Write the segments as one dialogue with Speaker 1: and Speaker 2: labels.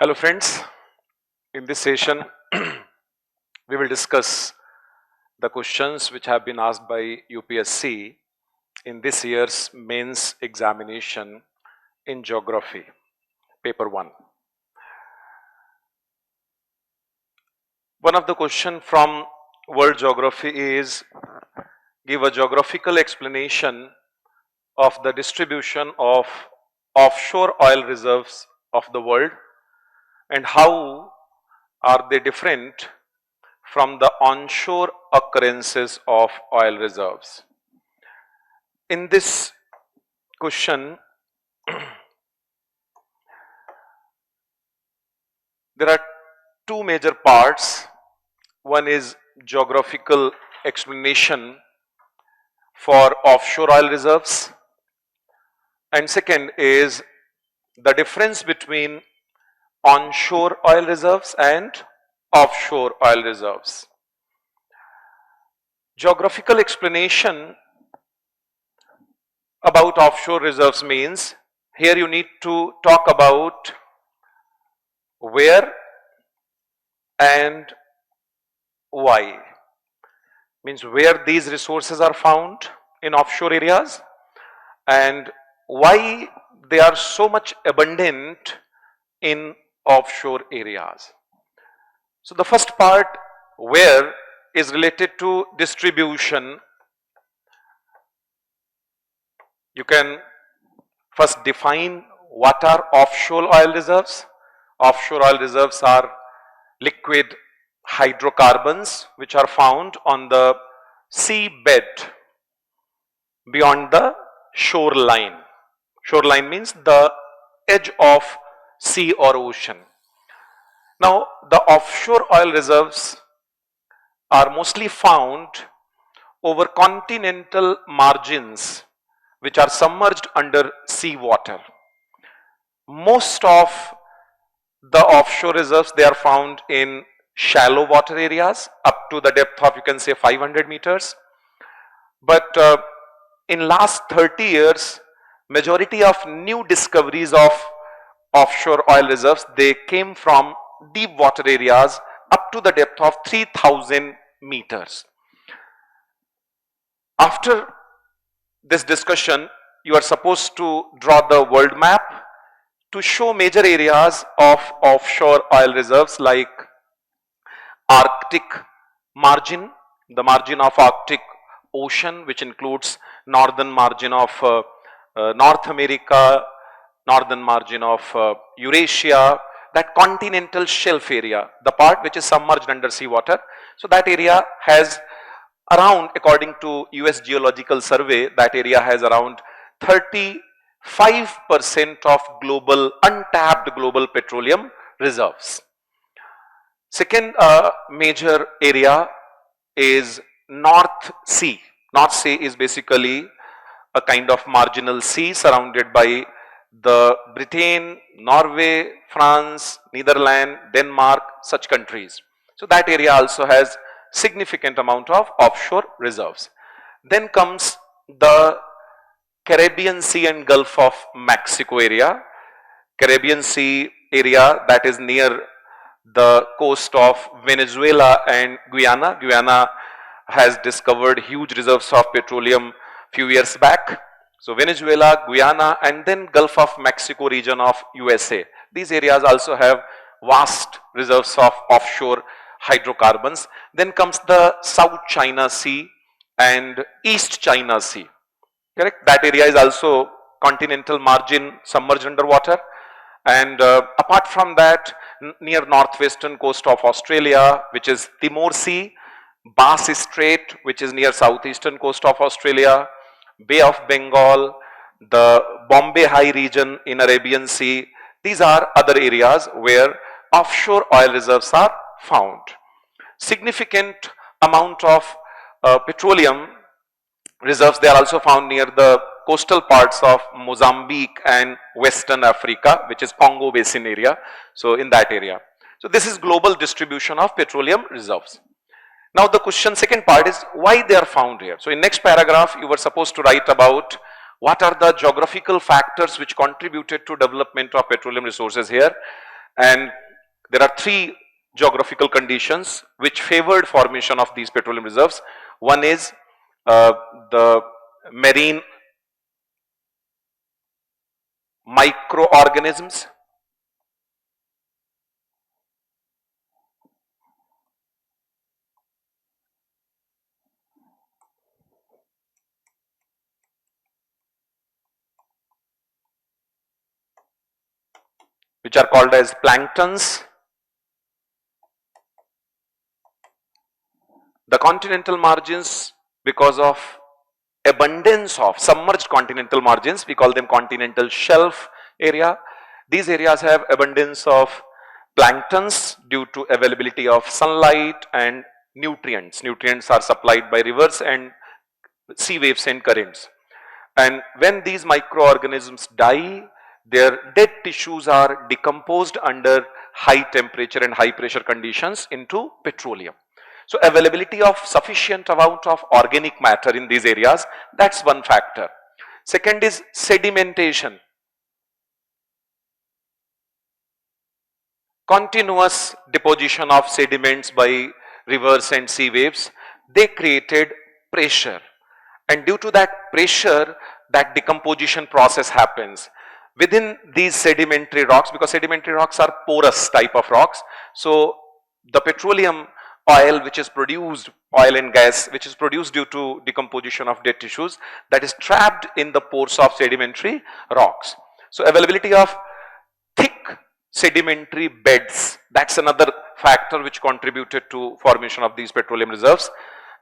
Speaker 1: Hello friends, in this session we will discuss the questions which have been asked by UPSC in this year's mains examination in geography, paper 1. One of the questions from world geography is give a geographical explanation of the distribution of offshore oil reserves of the world and how are they different from the onshore occurrences of oil reserves. In this question, there are two major parts. One is geographical explanation for offshore oil reserves, and second is the difference between onshore oil reserves and offshore oil reserves. Geographical explanation about offshore reserves means here you need to talk about where and why. Means where these resources are found in offshore areas and why they are so much abundant in offshore areas. So the first part, where, is related to distribution. You can first define what are offshore oil reserves. Offshore oil reserves are liquid hydrocarbons which are found on the seabed beyond the shoreline. Shoreline means the edge of sea or ocean. Now, the offshore oil reserves are mostly found over continental margins which are submerged under sea water. Most of the offshore reserves, they are found in shallow water areas up to the depth of, you can say, 500 meters. But in last 30 years, majority of new discoveries of offshore oil reserves, they came from deep water areas up to the depth of 3000 meters. After this discussion, you are supposed to draw the world map to show major areas of offshore oil reserves like Arctic margin, the margin of Arctic Ocean, which includes northern margin of North America, northern margin of Eurasia, that continental shelf area, the part which is submerged under seawater. So that area has around, according to US Geological Survey, that area has around 35% of global, untapped global petroleum reserves. Second major area is North Sea. North Sea is basically a kind of marginal sea surrounded by the Britain, Norway, France, Netherlands, Denmark, such countries. So that area also has significant amount of offshore reserves. Then comes the Caribbean Sea and Gulf of Mexico area. Caribbean Sea area, that is near the coast of Venezuela and Guyana. Guyana has discovered huge reserves of petroleum few years back. So Venezuela, Guyana, and then Gulf of Mexico region of USA. These areas also have vast reserves of offshore hydrocarbons. Then comes the South China Sea and East China Sea. Correct? That area is also continental margin submerged underwater. And apart from that, near northwestern coast of Australia, which is Timor Sea, Bass Strait, which is near southeastern coast of Australia, Bay of Bengal, the Bombay High region in Arabian Sea. These are other areas where offshore oil reserves are found. Significant amount of petroleum reserves, they are also found near the coastal parts of Mozambique and Western Africa, which is Congo Basin area. So in that area. So this is global distribution of petroleum reserves. Now the question, second part is why they are found here. So in next paragraph, you were supposed to write about what are the geographical factors which contributed to development of petroleum resources here. And there are three geographical conditions which favored formation of these petroleum reserves. One is the marine microorganisms, which are called as planktons. The continental margins, because of abundance of submerged continental margins, we call them continental shelf area. These areas have abundance of planktons due to availability of sunlight and nutrients. Nutrients are supplied by rivers and sea waves and currents. And when these microorganisms die, their dead tissues are decomposed under high temperature and high pressure conditions into petroleum. So availability of sufficient amount of organic matter in these areas, that's one factor. Second is sedimentation. Continuous deposition of sediments by rivers and sea waves, they created pressure, and due to that pressure, that decomposition process happens within these sedimentary rocks, because sedimentary rocks are porous type of rocks. So the petroleum oil which is produced, oil and gas which is produced due to decomposition of dead tissues, that is trapped in the pores of sedimentary rocks. So availability of thick sedimentary beds, that's another factor which contributed to formation of these petroleum reserves.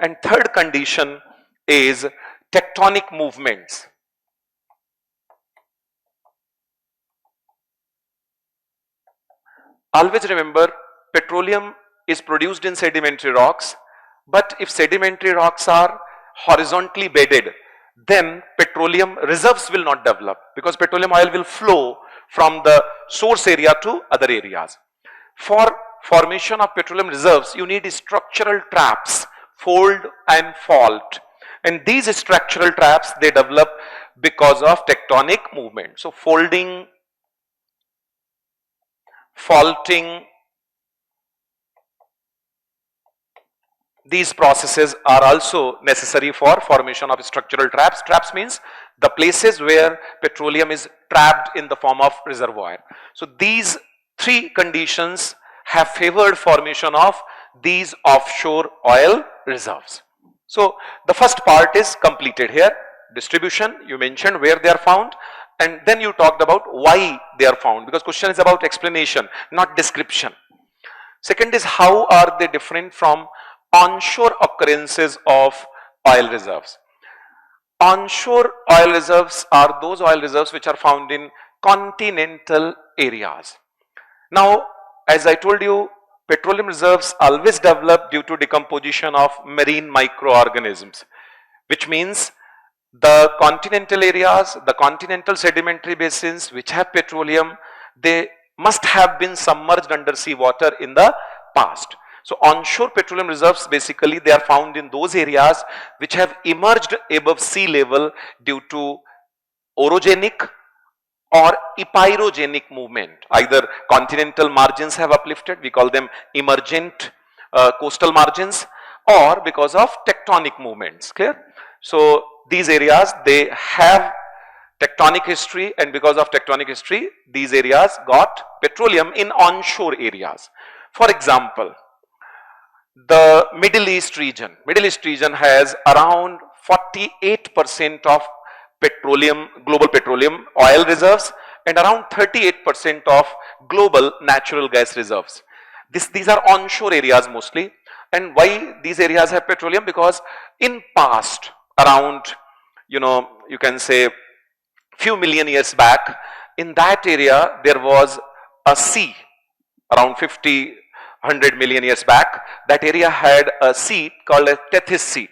Speaker 1: And third condition is tectonic movements. Always remember, petroleum is produced in sedimentary rocks, but if sedimentary rocks are horizontally bedded, then petroleum reserves will not develop, because petroleum oil will flow from the source area to other areas. For formation of petroleum reserves, you need structural traps, fold and fault, and these structural traps, they develop because of tectonic movement. So folding, faulting, these processes are also necessary for formation of structural traps. Traps means the places where petroleum is trapped in the form of reservoir. So these three conditions have favored formation of these offshore oil reserves. So the first part is completed here. Distribution, you mentioned where they are found, and then you talked about why they are found, because question is about explanation, not description. Second is how are they different from onshore occurrences of oil reserves. Onshore oil reserves are those oil reserves which are found in continental areas. Now, as I told you, petroleum reserves always develop due to decomposition of marine microorganisms, which means the continental areas, the continental sedimentary basins which have petroleum, they must have been submerged under sea water in the past. So onshore petroleum reserves, basically they are found in those areas which have emerged above sea level due to orogenic or epirogenic movement. Either continental margins have uplifted, we call them emergent coastal margins, or because of tectonic movements. Clear? So these areas, they have tectonic history, and because of tectonic history, these areas got petroleum in onshore areas. For example, the Middle East region has around 48% of petroleum, global petroleum oil reserves, and around 38% of global natural gas reserves. These are onshore areas mostly. And why these areas have petroleum? Because in past, around, you can say few million years back, in that area there was a sea. Around 100 million years back, that area had a sea called a Tethys Sea,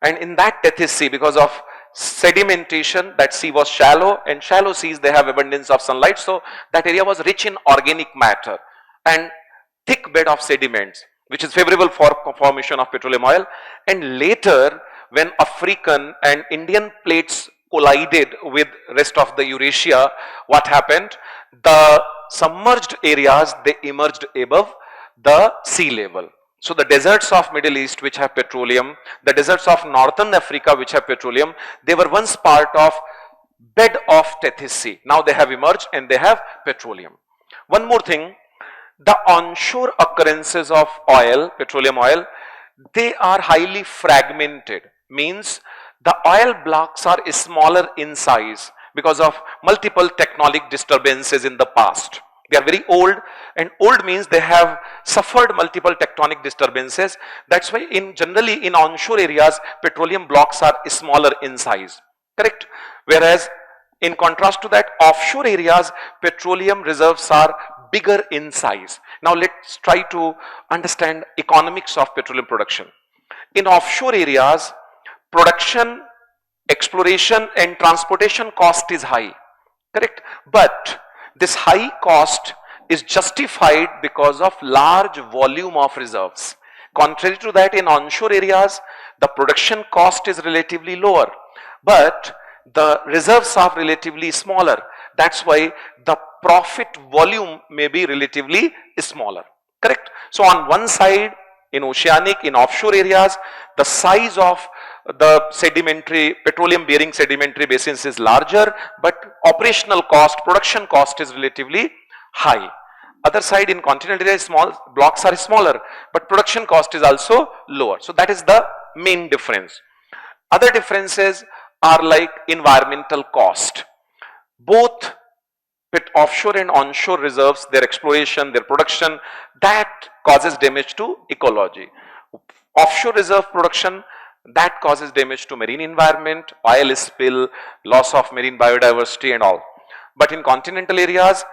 Speaker 1: and in that Tethys Sea, because of sedimentation, that sea was shallow, and shallow seas, they have abundance of sunlight, so that area was rich in organic matter and thick bed of sediments, which is favorable for formation of petroleum oil. And later, when African and Indian plates collided with rest of the Eurasia, what happened? The submerged areas, they emerged above the sea level. So the deserts of Middle East which have petroleum, the deserts of Northern Africa which have petroleum, they were once part of bed of Tethys Sea. Now they have emerged and they have petroleum. One more thing, the onshore occurrences of oil, petroleum oil, they are highly fragmented. Means the oil blocks are smaller in size because of multiple tectonic disturbances in the past. They are very old, and old means they have suffered multiple tectonic disturbances. That's why generally in onshore areas, petroleum blocks are smaller in size. Correct? Whereas in contrast to that, offshore areas, petroleum reserves are bigger in size. Now let's try to understand economics of petroleum production. In offshore areas, production, exploration and transportation cost is high. Correct? But this high cost is justified because of large volume of reserves. Contrary to that, in onshore areas, the production cost is relatively lower, but the reserves are relatively smaller. That's why the profit volume may be relatively smaller. Correct? So on one side, in oceanic, in offshore areas, the size of the sedimentary, petroleum bearing sedimentary basins is larger, but operational cost, production cost is relatively high. Other side, in continental areas, small blocks are smaller, but production cost is also lower. So that is the main difference. Other differences are like environmental cost. Both offshore and onshore reserves, their exploration, their production, that causes damage to ecology. Offshore reserve production, that causes damage to marine environment, oil spill, loss of marine biodiversity and all. But in continental areas,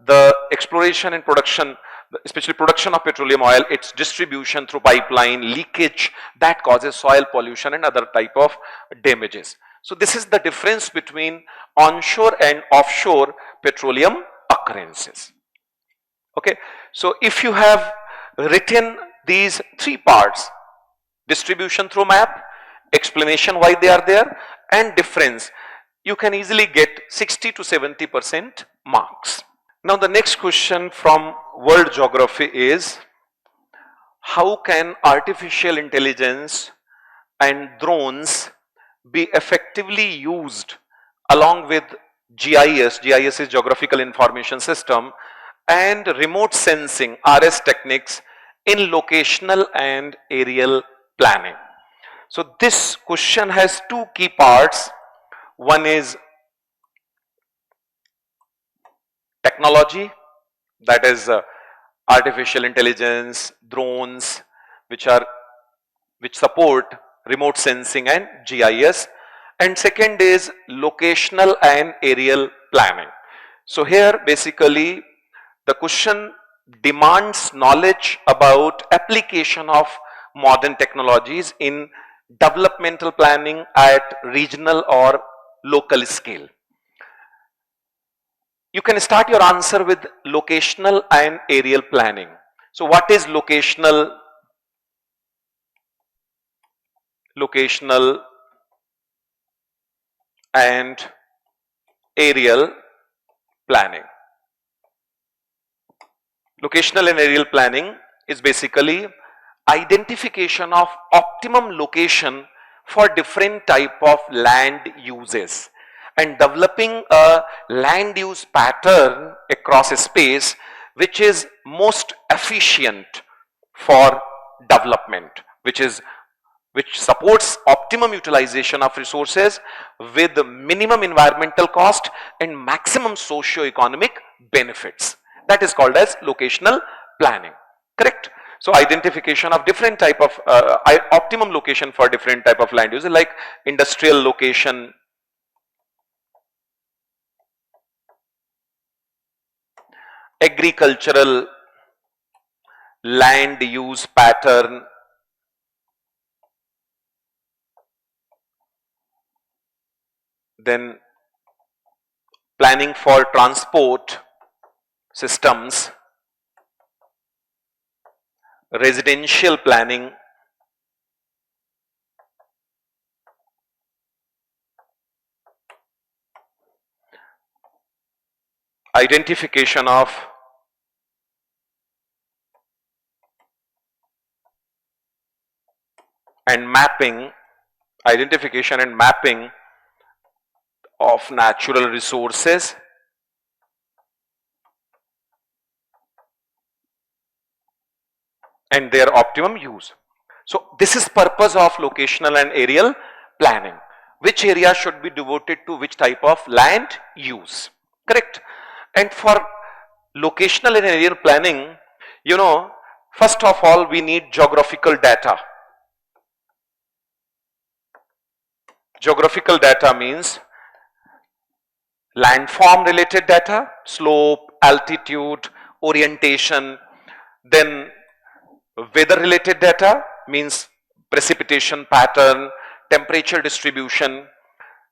Speaker 1: the exploration and production, especially production of petroleum oil, its distribution through pipeline, leakage, that causes soil pollution and other type of damages. So this is the difference between onshore and offshore petroleum occurrences. Okay, so if you have written these three parts, distribution through map, explanation why they are there, and difference, you can easily get 60 to 70% marks. Now the next question from world geography is, how can artificial intelligence and drones be effectively used along with GIS, GIS is Geographical Information System, and remote sensing, RS techniques in locational and aerial planning? So this question has two key parts. One is technology, that is artificial intelligence, drones, which support remote sensing and GIS, and second is locational and aerial planning. So here basically the question demands knowledge about application of modern technologies in developmental planning at regional or local scale. You can start your answer with locational and aerial planning. So what is locational and aerial planning? Locational and aerial planning is basically identification of optimum location for different type of land uses and developing a land use pattern across a space which is most efficient for development, which supports optimum utilization of resources with minimum environmental cost and maximum socio-economic benefits. That is called as locational planning. Correct? So identification of different type of optimum location for different type of land uses, like industrial location, agricultural land use pattern, then planning for transport systems, residential planning, identification of and mapping, identification and mapping of natural resources and their optimum use. So this is purpose of locational and aerial planning. Which area should be devoted to which type of land use, correct? And for locational and aerial planning, you know, first of all we need geographical data. Geographical data means landform related data, slope, altitude, orientation. Then weather related data means precipitation pattern, temperature distribution.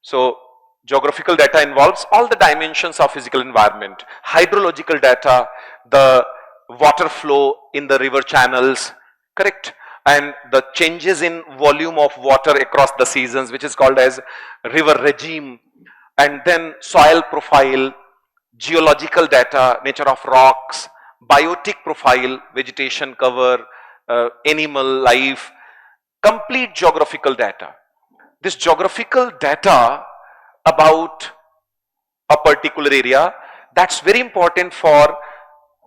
Speaker 1: So geographical data involves all the dimensions of physical environment. Hydrological data, the water flow in the river channels, correct? And the changes in volume of water across the seasons, which is called as river regime. And then soil profile, geological data, nature of rocks, biotic profile, vegetation cover, animal life, complete geographical data. This geographical data about a particular area, that's very important for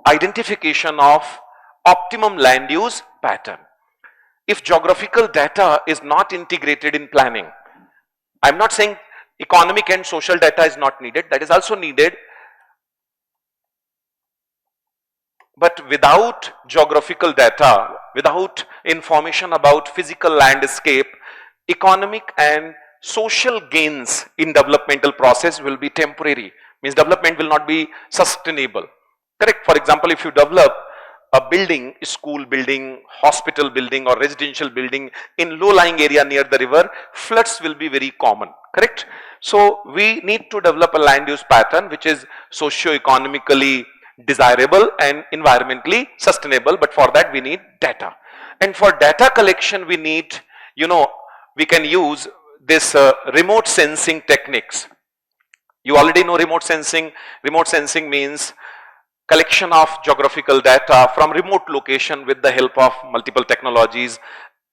Speaker 1: identification of optimum land use pattern. If geographical data is not integrated in planning, I'm not saying economic and social data is not needed, that is also needed, but without geographical data, without information about physical landscape, economic and social gains in developmental process will be temporary, means development will not be sustainable, correct? For example, if you develop a building, school building, hospital building or residential building in low-lying area near the river, floods will be very common, correct? So we need to develop a land use pattern which is socio-economically desirable and environmentally sustainable, but for that we need data. And for data collection we need, you know, we can use this remote sensing techniques. You already know remote sensing. Remote sensing means collection of geographical data from remote location with the help of multiple technologies,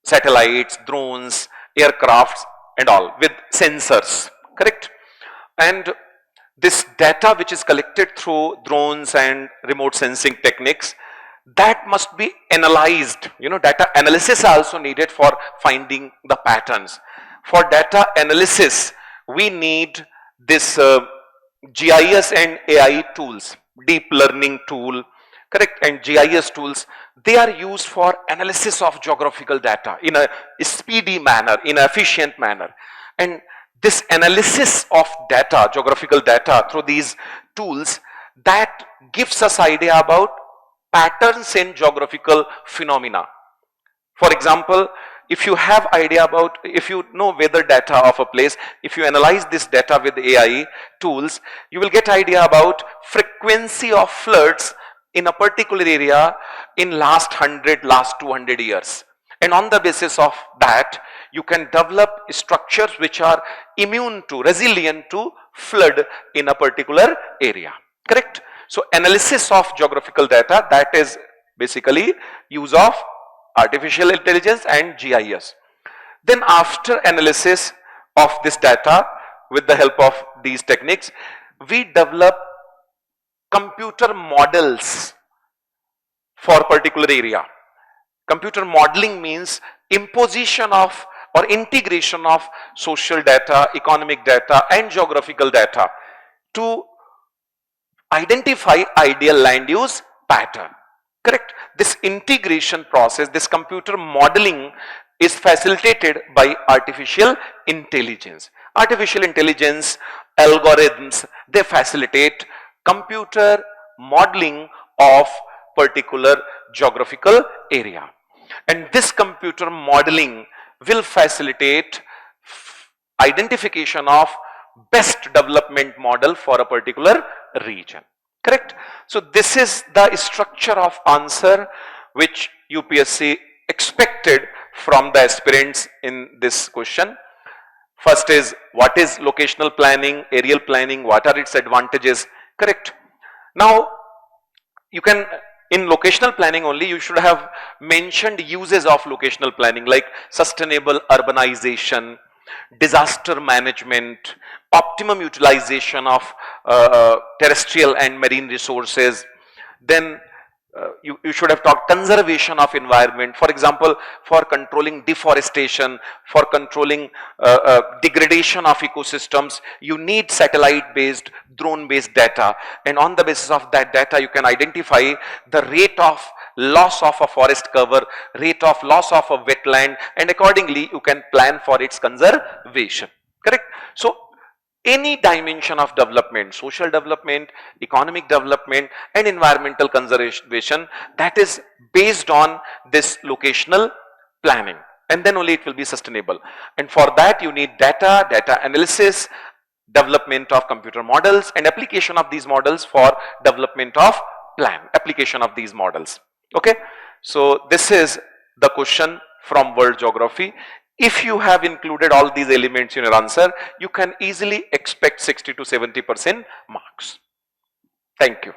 Speaker 1: satellites, drones, aircrafts and all with sensors, correct? And this data which is collected through drones and remote sensing techniques, that must be analyzed. You know, data analysis are also needed for finding the patterns. For data analysis, we need this GIS and AI tools, deep learning tool, correct? And GIS tools, they are used for analysis of geographical data in a speedy manner, in an efficient manner. And this analysis of data, geographical data through these tools, that gives us idea about patterns in geographical phenomena. For example, if you have idea about, if you know weather data of a place, if you analyze this data with AI tools, you will get idea about frequency of floods in a particular area in last 100, last 200 years. And on the basis of that, you can develop structures which are immune to, resilient to flood in a particular area, correct? So analysis of geographical data, that is basically use of artificial intelligence and GIS. Then after analysis of this data with the help of these techniques, we develop computer models for particular area. Computer modeling means imposition of or integration of social data, economic data and geographical data to identify ideal land use pattern, correct? This integration process, this computer modeling is facilitated by artificial intelligence. Artificial intelligence algorithms, they facilitate computer modeling of particular geographical area. And this computer modeling will facilitate identification of best development model for a particular region, correct? So this is the structure of answer which UPSC expected from the aspirants in this question. First is, what is locational planning, aerial planning, what are its advantages, correct? Now you can in locational planning only you should have mentioned uses of locational planning like sustainable urbanization, disaster management, optimum utilization of terrestrial and marine resources. Then you should have talked conservation of environment, for example, for controlling deforestation, for controlling degradation of ecosystems, you need satellite based, drone based data, and on the basis of that data you can identify the rate of loss of a forest cover, rate of loss of a wetland, and accordingly you can plan for its conservation, correct? So any dimension of development, social development, economic development and environmental conservation, that is based on this locational planning, and then only it will be sustainable. And for that you need data, data analysis, development of computer models and application of these models for development of plan, application of these models. Okay, so this is the question from world geography. If you have included all these elements in your answer, you can easily expect 60 to 70% marks. Thank you.